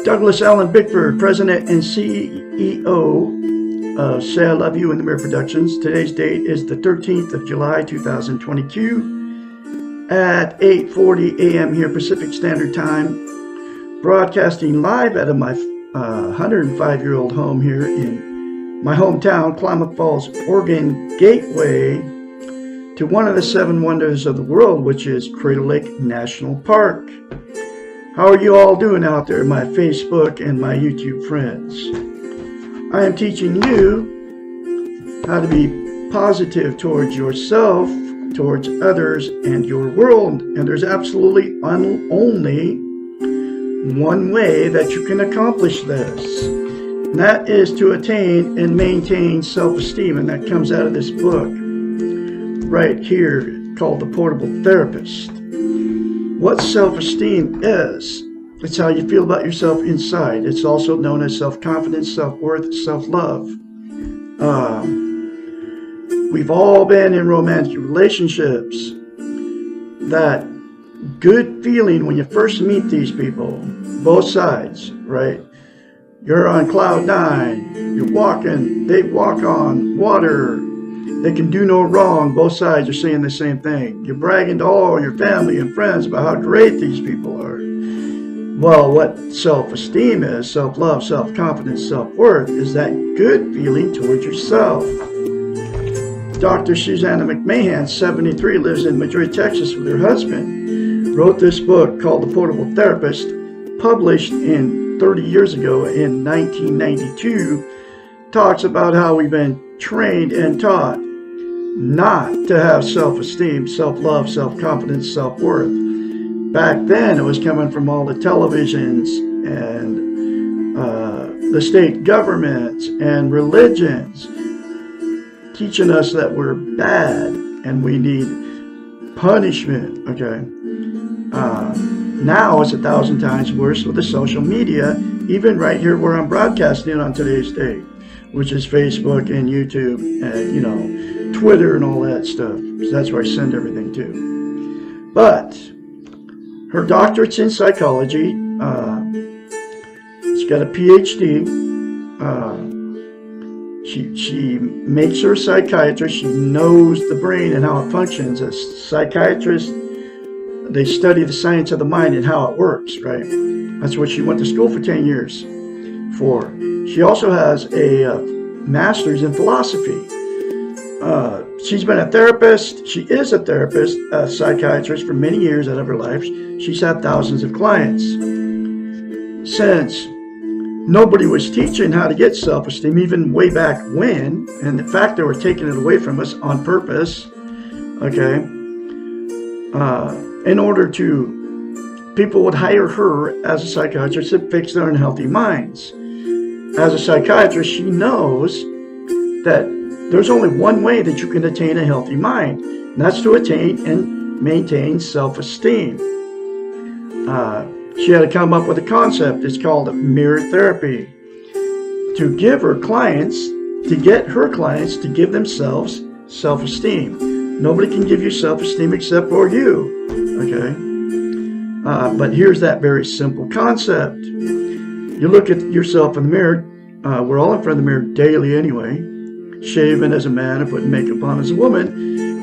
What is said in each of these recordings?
Douglas Allen Bickford, President and CEO of Say I Love You in the Mirror Productions. Today's date is the 13th of July, 2022 at 8:40 a.m. here Pacific Standard Time. Broadcasting live out of my 105-year-old home here in my hometown, Klamath Falls, Oregon, gateway to one of the 7 wonders of the world, which is Crater Lake National Park. How are you all doing out there, my Facebook and my YouTube friends? I am teaching you how to be positive towards yourself, towards others, and your world. And there's absolutely only one way that you can accomplish this. And that is to attain and maintain self-esteem. And that comes out of this book right here called The Portable Therapist. What self-esteem is, it's how you feel about yourself inside. It's also known as self-confidence, self-worth, self-love. We've all been in romantic relationships. That good feeling when you first meet these people, both sides, right? You're on cloud 9, you're walking, they walk on water. They can do no wrong. Both sides are saying the same thing. You're bragging to all your family and friends about how great these people are. Well, what self-esteem is, self-love, self-confidence, self-worth, is that good feeling towards yourself. Dr. Susanna McMahon, 73, lives in Madrid, Texas with her husband, wrote this book called The Portable Therapist, published in 30 years ago in 1992, talks about how we've been trained and taught not to have self-esteem, self-love, self-confidence, self-worth. Back then, it was coming from all the televisions and the state governments and religions teaching us that we're bad and we need punishment, okay? Now it's 1,000 times worse with the social media, even right here where I'm broadcasting on today's date, which is Facebook and YouTube and, Twitter and all that stuff. So that's where I send everything to. But her doctorate's in psychology. She's got a PhD. She makes her a psychiatrist. She knows the brain and how it functions. As psychiatrists, they study the science of the mind and how it works, right? That's what she went to school for 10 years for. She also has a master's in philosophy. She's been a therapist. She is a therapist, a psychiatrist for many years out of her life. She's had thousands of clients. Since nobody was teaching how to get self-esteem, even way back when, and in fact they were taking it away from us on purpose, okay, in order to, people would hire her as a psychiatrist to fix their unhealthy minds. As a psychiatrist, she knows that there's only one way that you can attain a healthy mind, and that's to attain and maintain self-esteem. She had to come up with a concept. It's called mirror therapy, to give her clients, to get her clients to give themselves self-esteem. Nobody can give you self-esteem except for you, okay? But here's that very simple concept. You look at yourself in the mirror. We're all in front of the mirror daily anyway, shaving as a man and putting makeup on as a woman.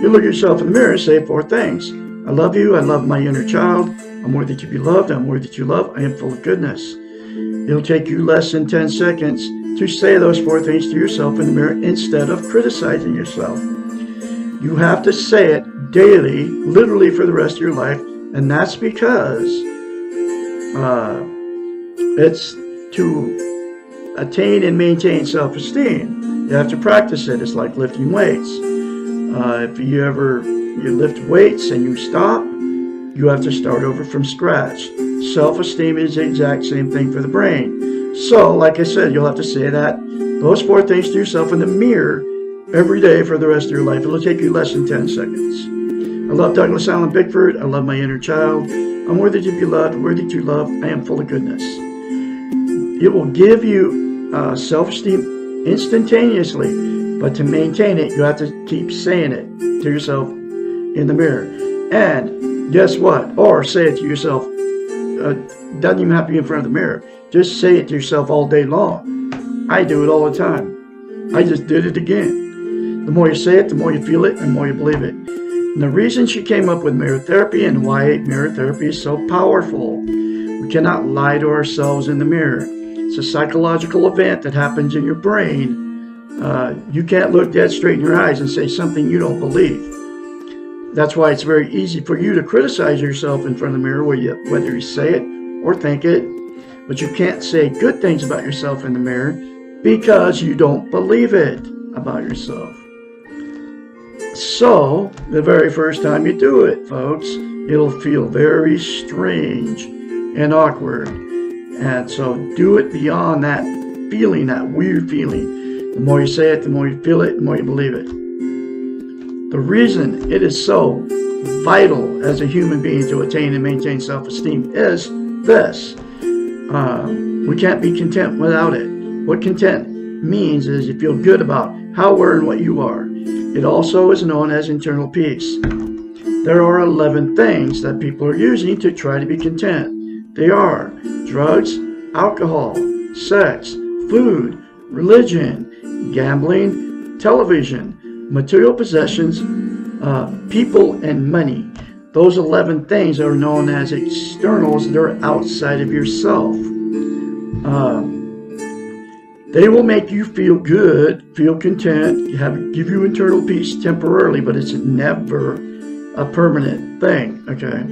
You look at yourself in the mirror and say 4 things. I love you. I love my inner child. I'm worthy to be loved. I'm worthy to love. I am full of goodness. It'll take you less than 10 seconds to say those 4 things to yourself in the mirror instead of criticizing yourself. You have to say it daily, literally for the rest of your life, and that's because it's to attain and maintain self-esteem. You have to practice it. It's like lifting weights. If you lift weights and you stop, you have to start over from scratch. Self-esteem is the exact same thing for the brain. So, like I said, you'll have to say those 4 things to yourself in the mirror every day for the rest of your life. It'll take you less than 10 seconds. I love Douglas Allen Bickford. I love my inner child. I'm worthy to be loved, worthy to love. I am full of goodness. It will give you self-esteem instantaneously, but to maintain it, you have to keep saying it to yourself in the mirror. And guess what? Or say it to yourself. Doesn't even have to be in front of the mirror. Just say it to yourself all day long. I do it all the time. I just did it again. The more you say it, the more you feel it, and the more you believe it. And the reason she came up with mirror therapy and why mirror therapy is so powerful. We cannot lie to ourselves in the mirror. It's a psychological event that happens in your brain. You can't look dead straight in your eyes and say something you don't believe. That's why it's very easy for you to criticize yourself in front of the mirror, whether you say it or think it. But you can't say good things about yourself in the mirror because you don't believe it about yourself. So, the very first time you do it, folks, it'll feel very strange and awkward. And so do it beyond that feeling, that weird feeling. The more you say it, the more you feel it, the more you believe it. The reason it is so vital as a human being to attain and maintain self-esteem is this. We can't be content without it. What content means is you feel good about how, where, and what you are. It also is known as internal peace. There are 11 things that people are using to try to be content. They are drugs, alcohol, sex, food, religion, gambling, television, material possessions, people, and money. Those 11 things are known as externals. They're outside of yourself. They will make you feel good, feel content, give you internal peace temporarily, but it's never a permanent thing, okay?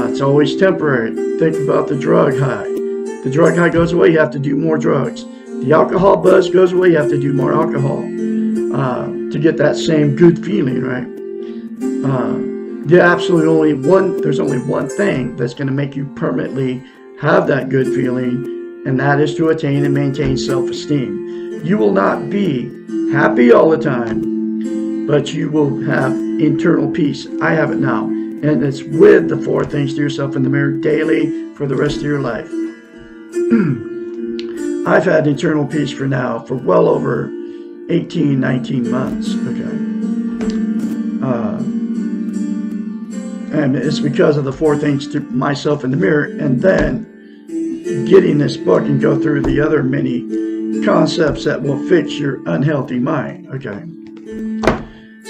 It's always temporary. Think about the drug high. The drug high goes away, you have to do more drugs. The alcohol buzz goes away, you have to do more alcohol to get that same good feeling, right? There's only one thing that's going to make you permanently have that good feeling, and that is to attain and maintain self-esteem. You will not be happy all the time, but you will have internal peace. I have it now, and it's with the 4 things to yourself in the mirror daily for the rest of your life. I've had internal peace for well over 18, 19 months, okay? And it's because of the 4 things to myself in the mirror, and then getting this book and go through the other many concepts that will fix your unhealthy mind, okay?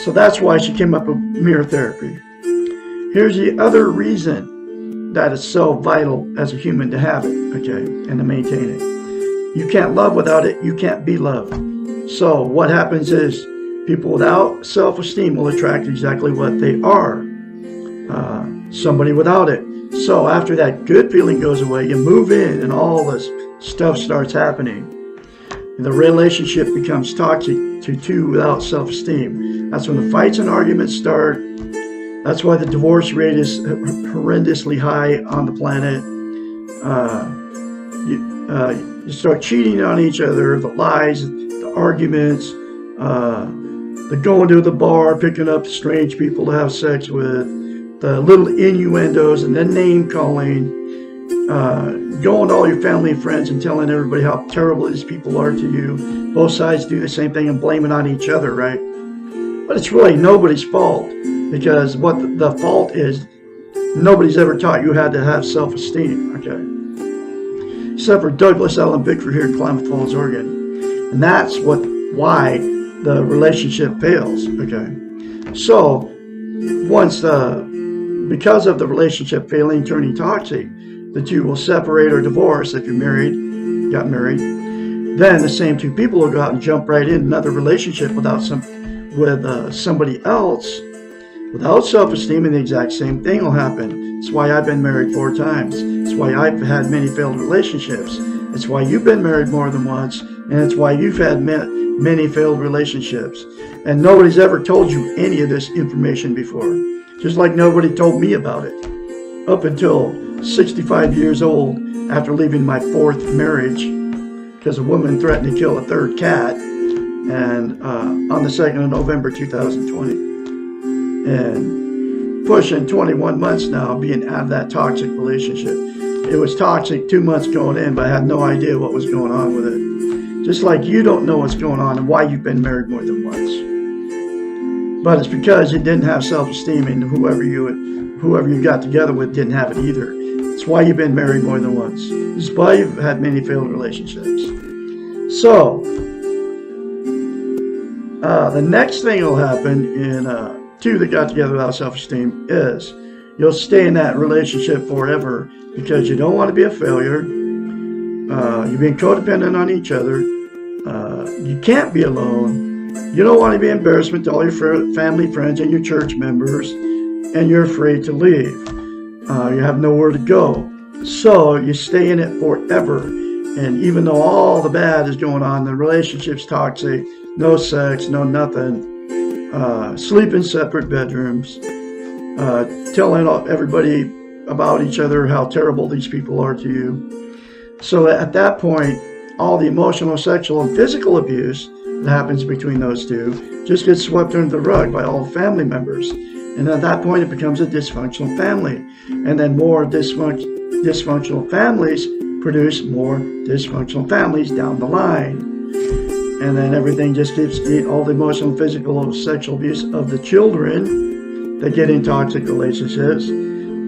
So that's why she came up with mirror therapy. Here's the other reason that it's so vital as a human to have it, okay, and to maintain it. You can't love without it. You can't be loved. So what happens is people without self-esteem will attract exactly what they are. Somebody without it. So after that good feeling goes away, you move in and all this stuff starts happening. And the relationship becomes toxic to 2 without self-esteem. That's when the fights and arguments start. That's why the divorce rate is horrendously high on the planet. You start cheating on each other, the lies, the arguments, the going to the bar, picking up strange people to have sex with, the little innuendos and the name calling, going to all your family and friends and telling everybody how terrible these people are to you. Both sides do the same thing and blame it on each other, right? But it's really nobody's fault, because what the fault is, nobody's ever taught you how to have self-esteem, okay? Except for Douglas, Ellen, Bickford here in Klamath Falls, Oregon. And that's why the relationship fails, okay? So, because of the relationship failing, turning toxic, the 2 will separate or divorce if you're got married. Then the same 2 people will go out and jump right in another relationship with somebody else without self-esteem, and the exact same thing will happen. That's why I've been married 4 times. It's why I've had many failed relationships. It's why you've been married more than once, and it's why you've had many failed relationships. And nobody's ever told you any of this information before. Just like nobody told me about it. Up until 65 years old, after leaving my 4th marriage, because a woman threatened to kill a 3rd cat, and on the 2nd of November 2020. And pushing 21 months now being out of that toxic relationship. It was toxic 2 months going in, but I had no idea what was going on with it. Just like you don't know what's going on and why you've been married more than once. But it's because you didn't have self-esteem, and whoever you got together with didn't have it either. It's why you've been married more than once. It's why you've had many failed relationships. So, the next thing will happen in two that got together without self-esteem is you'll stay in that relationship forever because you don't want to be a failure. You're being codependent on each other. You can't be alone. You don't want to be an embarrassment to all your family, friends, and your church members, and you're afraid to leave. You have nowhere to go. So you stay in it forever. And even though all the bad is going on, the relationship's toxic, no sex, no nothing, sleep in separate bedrooms, telling everybody about each other how terrible these people are to you. So at that point, all the emotional, sexual, and physical abuse that happens between those two just gets swept under the rug by all the family members. And at that point, it becomes a dysfunctional family. And then more dysfunctional families produce more dysfunctional families down the line. And then everything just keeps all the emotional, physical, sexual abuse of the children that get in toxic relationships.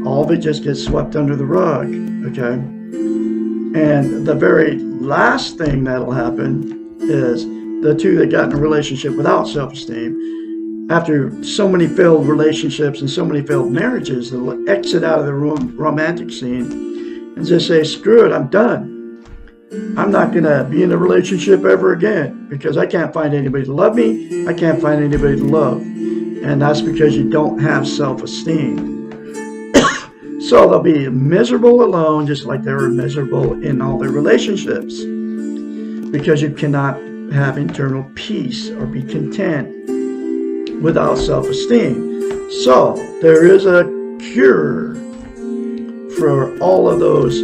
All of it just gets swept under the rug, okay? And the very last thing that'll happen is the two that got in a relationship without self-esteem, after so many failed relationships and so many failed marriages, they'll exit out of the romantic scene and just say, screw it, I'm done. I'm not going to be in a relationship ever again because I can't find anybody to love me. I can't find anybody to love. And that's because you don't have self-esteem. So they'll be miserable alone, just like they were miserable in all their relationships, because you cannot have internal peace or be content without self-esteem. So there is a cure for all of those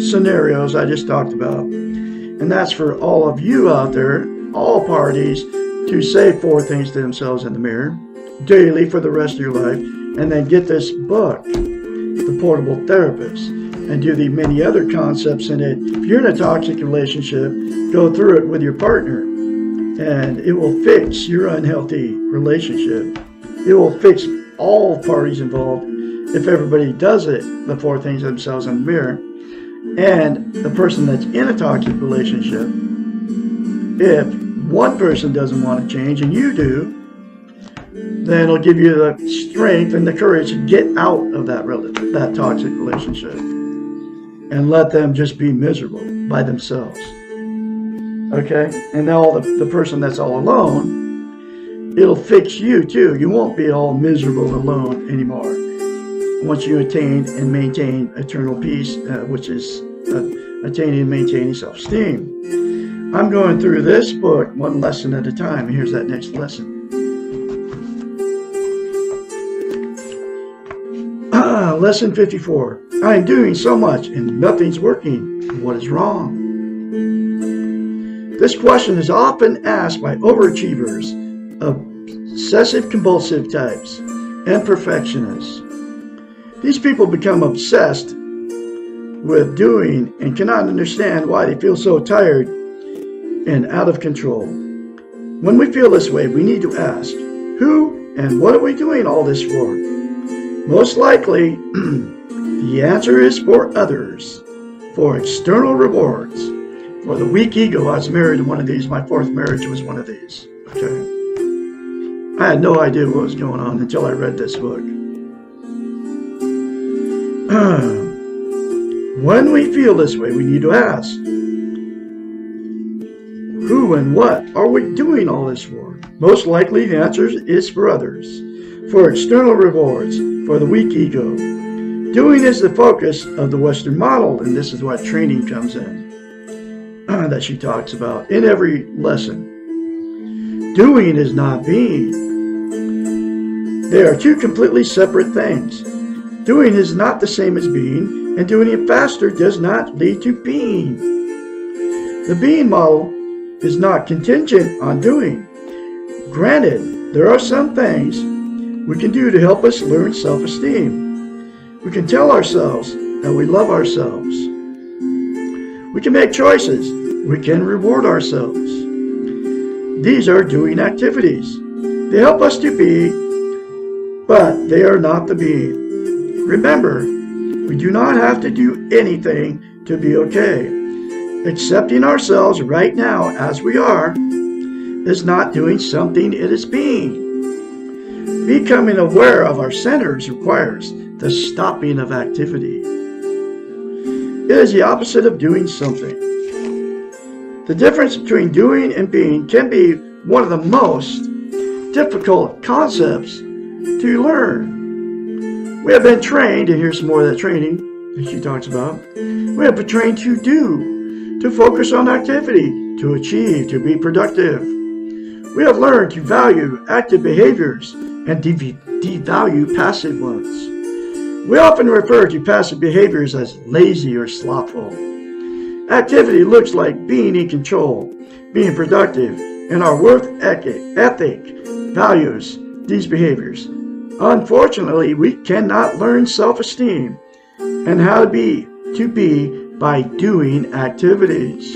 scenarios I just talked about, and that's for all of you out there, all parties, to say 4 things to themselves in the mirror daily for the rest of your life, and then get this book, The Portable Therapist, and do the many other concepts in it. If you're in a toxic relationship, go through it with your partner, and it will fix your unhealthy relationship. It will fix all parties involved if everybody does it, the 4 things to themselves in the mirror. And the person that's in a toxic relationship, if one person doesn't want to change and you do, then it'll give you the strength and the courage to get out of that toxic relationship and let them just be miserable by themselves. Okay? And now the person that's all alone, it'll fix you too. You won't be all miserable alone anymore once you attain and maintain eternal peace, which is attaining and maintaining self-esteem. I'm going through this book one lesson at a time. Here's that next lesson. Lesson 54. I am doing so much and nothing's working. What is wrong? This question is often asked by overachievers, obsessive compulsive types, and perfectionists. These people become obsessed with doing and cannot understand why they feel so tired and out of control. When we feel this way, we need to ask, who and what are we doing all this for? Most likely, the answer is for others, for external rewards, for the weak ego. I was married to one of these. My 4th marriage was one of these. Okay. I had no idea what was going on until I read this book. When we feel this way, we need to ask, who and what are we doing all this for? Most likely, the answer is for others, for external rewards, for the weak ego. Doing is the focus of the Western model, and this is what training comes in, that she talks about in every lesson. Doing is not being. They are 2 completely separate things. Doing is not the same as being, and doing it faster does not lead to being. The being model is not contingent on doing. Granted, there are some things we can do to help us learn self-esteem. We can tell ourselves that we love ourselves. We can make choices. We can reward ourselves. These are doing activities. They help us to be, but they are not the being. Remember, We do not have to do anything to be okay. Accepting ourselves right now as we are is not doing something, it is being. Becoming aware of our centers requires the stopping of activity. It is the opposite of doing something. The difference between doing and being can be one of the most difficult concepts to learn. We have been trained, and here's some more of that training that she talks about. We have been trained to do, to focus on activity, to achieve, to be productive. We have learned to value active behaviors and devalue passive ones. We often refer to passive behaviors as lazy or slothful. Activity looks like being in control, being productive, and our work ethic values these behaviors. Unfortunately, we cannot learn self-esteem and how to be by doing activities.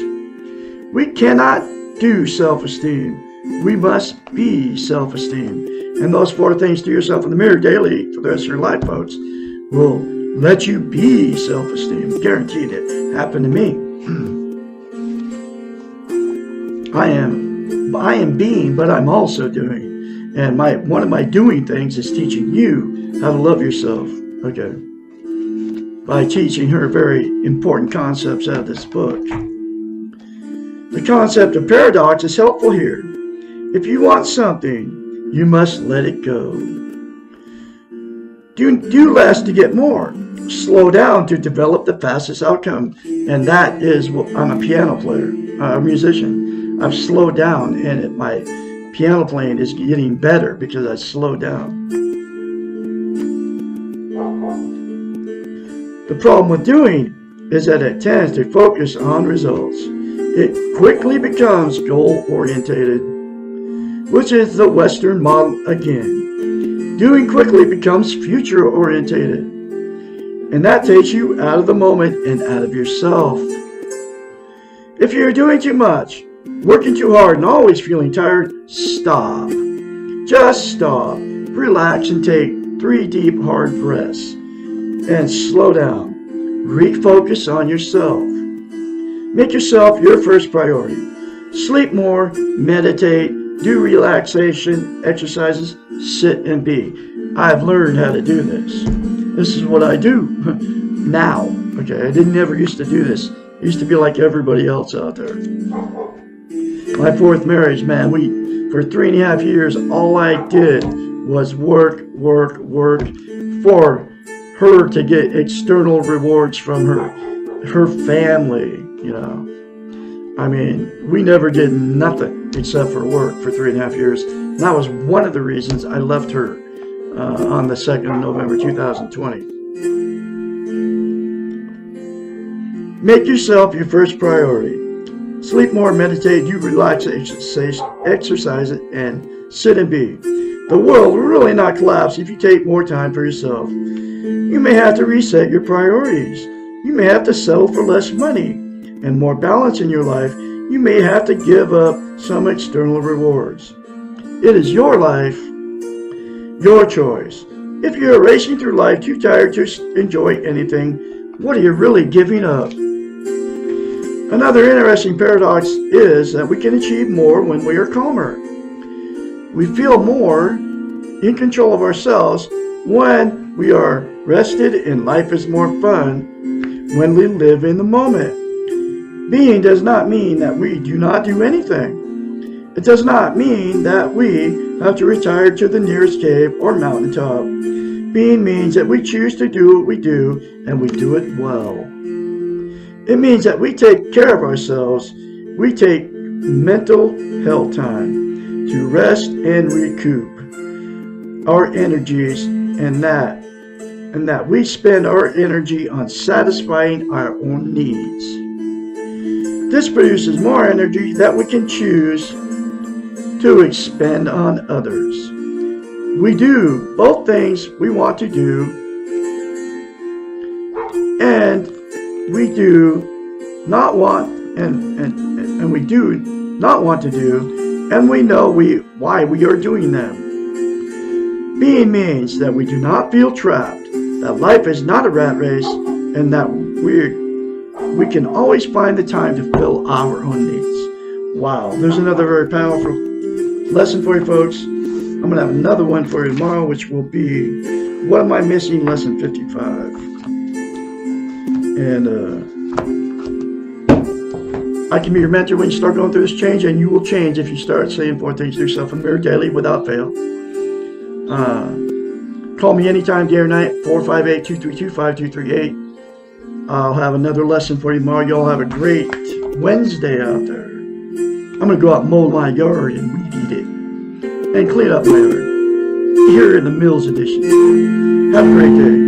We cannot do self-esteem. We must be self-esteem. And those 4 things to yourself in the mirror daily for the rest of your life, folks, will let you be self-esteem. Guaranteed it happened to me. I am being, but I'm also doing. And one of my doing things is teaching you how to love yourself. Okay. By teaching her very important concepts out of this book. The concept of paradox is helpful here. If you want something, you must let it go. Do less to get more. Slow down to develop the fastest outcome. And that is what I'm a piano player, a musician. I've slowed down, and my piano playing is getting better because I slowed down. The problem with doing is that it tends to focus on results. It quickly becomes goal-orientated, which is the Western model again. Doing quickly becomes future-orientated, and that takes you out of the moment and out of yourself. If you're doing too much, working too hard, and always feeling tired, stop. Just stop. Relax and take 3 deep, hard breaths. And slow down. Refocus on yourself. Make yourself your first priority. Sleep more, meditate, do relaxation exercises, sit and be. I've learned how to do this. This is what I do now. Okay, I didn't ever used to do this. I used to be like everybody else out there. My 4th marriage, man, for 3.5 years, all I did was work for her to get external rewards from her family, you know. I mean, we never did nothing except for work for 3.5 years. And that was one of the reasons I left her on the 2nd of November 2020. Make yourself your first priority. Sleep more, meditate, do exercise it, and sit and be. The world will really not collapse if you take more time for yourself. You may have to reset your priorities. You may have to settle for less money and more balance in your life. You may have to give up some external rewards. It is your life, your choice. If you're racing through life too tired to enjoy anything, what are you really giving up? Another interesting paradox is that we can achieve more when we are calmer. We feel more in control of ourselves when we are rested, and life is more fun when we live in the moment. Being does not mean that we do not do anything. It does not mean that we have to retire to the nearest cave or mountaintop. Being means that we choose to do what we do, and we do it well. It means that we take care of ourselves. We take mental health time to rest and recoup our energies, and that we spend our energy on satisfying our own needs. This produces more energy that we can choose to expend on others. We do both things we want to do, and we do not want and we do not want to do, and we know why we are doing them. Being means that we do not feel trapped. that life is not a rat race, and that we can always find the time to fill our own needs. Wow, there's another very powerful lesson for you folks. I'm going to have another one for you tomorrow, which will be What Am I Missing? Lesson 55. And I can be your mentor when you start going through this change, and you will change if you start saying 4 things to yourself in the mirror daily without fail. Call me anytime, day or night, 458-232-5238. I'll have another lesson for you tomorrow. Y'all have a great Wednesday out there. I'm going to go out and mow my yard and weed eat it. And clean up my yard. Here in the Mills edition. Have a great day.